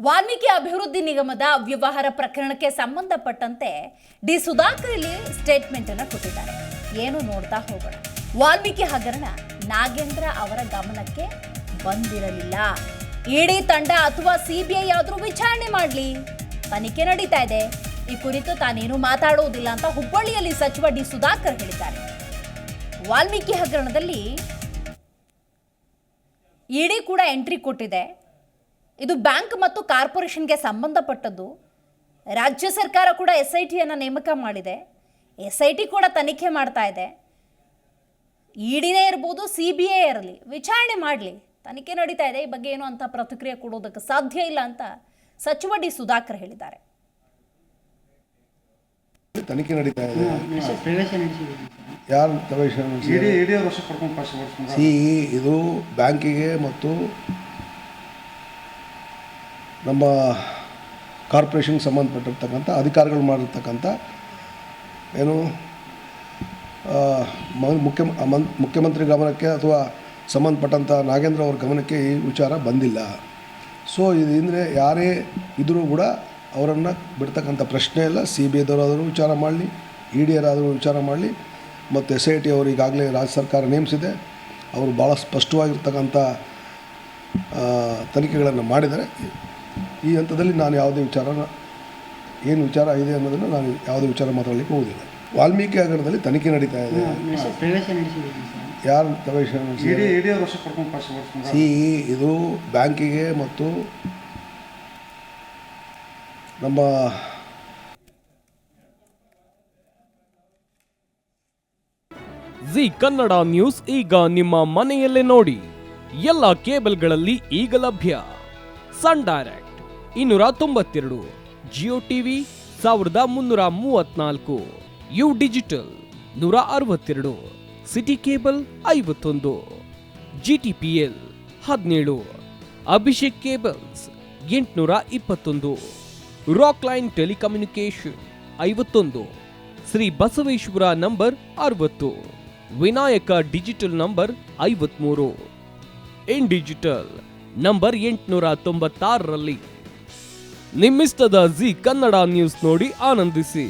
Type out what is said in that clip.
ವಾಲ್ಮೀಕಿ ಅಭಿವೃದ್ಧಿ ನಿಗಮದ ಅವ್ಯವಹಾರ ಪ್ರಕರಣಕ್ಕೆ ಸಂಬಂಧಪಟ್ಟಂತೆ ಡಿ ಸುಧಾಕರ್ ಇಲ್ಲಿ ಸ್ಟೇಟ್ಮೆಂಟ್ ಅನ್ನು ಕೊಟ್ಟಿದ್ದಾರೆ. ಏನು ನೋಡ್ತಾ ಹೋಗೋಣ. ವಾಲ್ಮೀಕಿ ಹಗರಣ ನಾಗೇಂದ್ರ ಅವರ ಗಮನಕ್ಕೆ ಬಂದಿರಲಿಲ್ಲ. ಇಡಿ ತಂಡ ಅಥವಾ ಸಿಬಿಐ ಆದರೂ ವಿಚಾರಣೆ ಮಾಡಲಿ, ತನಿಖೆ ನಡೀತಾ ಇದೆ, ಈ ಕುರಿತು ತಾನೇನು ಮಾತಾಡುವುದಿಲ್ಲ ಅಂತ ಹುಬ್ಬಳ್ಳಿಯಲ್ಲಿ ಸಚಿವ ಡಿ ಸುಧಾಕರ್ ಹೇಳಿದ್ದಾರೆ. ವಾಲ್ಮೀಕಿ ಹಗರಣದಲ್ಲಿ ಇಡಿ ಕೂಡ ಎಂಟ್ರಿ ಕೊಟ್ಟಿದೆ. ಇದು ಬ್ಯಾಂಕ್ ಮತ್ತು ಕಾರ್ಪೊರೇಷನ್ಗೆ ಸಂಬಂಧಪಟ್ಟದ್ದು. ರಾಜ್ಯ ಸರ್ಕಾರ ಕೂಡ SITಯನ್ನು ನೇಮಕ ಮಾಡಿದೆ. SIT ಕೂಡ ತನಿಖೆ ಮಾಡ್ತಾ ಇದೆ. ಇಡಿನೇ ಇರ್ಬೋದು, CBI ಇರಲಿ, ವಿಚಾರಣೆ ಮಾಡಲಿ, ತನಿಖೆ ನಡೀತಾ ಇದೆ. ಈ ಬಗ್ಗೆ ಏನು ಅಂತ ಪ್ರತಿಕ್ರಿಯೆ ಕೊಡೋದಕ್ಕೆ ಸಾಧ್ಯ ಇಲ್ಲ ಅಂತ ಸಚಿವ ಡಿ ಸುಧಾಕರ್ ಹೇಳಿದ್ದಾರೆ. ತನಿಖೆ ನಡೀತಾ ಇದೆ. ಯಾರು ಇದು ಬ್ಯಾಂಕಿಗೆ ಮತ್ತು ನಮ್ಮ ಕಾರ್ಪೊರೇಷನ್ಗೆ ಸಂಬಂಧಪಟ್ಟಿರ್ತಕ್ಕಂಥ ಅಧಿಕಾರಿಗಳು ಮಾಡಿರ್ತಕ್ಕಂಥ ಏನು ಮುಖ್ಯಮಂತ್ರಿ ಗಮನಕ್ಕೆ ಅಥವಾ ಸಂಬಂಧಪಟ್ಟಂಥ ನಾಗೇಂದ್ರ ಅವ್ರ ಗಮನಕ್ಕೆ ಈ ವಿಚಾರ ಬಂದಿಲ್ಲ. ಸೊ ಇದಂದರೆ ಯಾರೇ ಇದ್ದರೂ ಕೂಡ ಅವರನ್ನು ಬಿಡ್ತಕ್ಕಂಥ ಪ್ರಶ್ನೆ ಇಲ್ಲ. CBIದವರಾದರೂ ವಿಚಾರ ಮಾಡಲಿ, EDರಾದರೂ ವಿಚಾರ ಮಾಡಲಿ, ಮತ್ತು SIT ಅವರು ಈಗಾಗಲೇ ರಾಜ್ಯ ಸರ್ಕಾರ ನೇಮಿಸಿದೆ. ಅವರು ಭಾಳ ಸ್ಪಷ್ಟವಾಗಿರ್ತಕ್ಕಂಥ ತನಿಖೆಗಳನ್ನು ಮಾಡಿದ್ದಾರೆ. ಈ ಹಂತದಲ್ಲಿ ನಾನು ಯಾವುದೇ ಏನು ವಿಚಾರ ಇದೆ ಅನ್ನೋದನ್ನು ನಾನು ಯಾವುದೇ ವಿಚಾರ ಮಾತಾಡಲಿಕ್ಕೆ ಹೋಗುವುದಿಲ್ಲ. ವಾಲ್ಮೀಕಿ ಹಗರಣದಲ್ಲಿ ತನಿಖೆ ನಡೀತಾ ಇದೆ. ಯಾರು ಪ್ರವೇಶ ಇದು ಬ್ಯಾಂಕಿಗೆ ಮತ್ತು ನಮ್ಮ ಜಿ ಕನ್ನಡ ನ್ಯೂಸ್ ಈಗ ನಿಮ್ಮ ಮನೆಯಲ್ಲೇ ನೋಡಿ. ಎಲ್ಲ ಕೇಬಲ್ಗಳಲ್ಲಿ ಈಗ ಲಭ್ಯ. Sun Direct 292, Jio TV 1334, U digital 162, city cable 51, GTPL 17, Abhishek cables 821, rock line telecommunication 51, Shri Basaveshwara number 60, Vinayaka digital number 53, in digital number 896ರಲ್ಲಿ. ನಿಮ್ಮಿಸ್ತದ ಜಿ ಕನ್ನಡ ನ್ಯೂಸ್ ನೋಡಿ ಆನಂದಿಸಿ.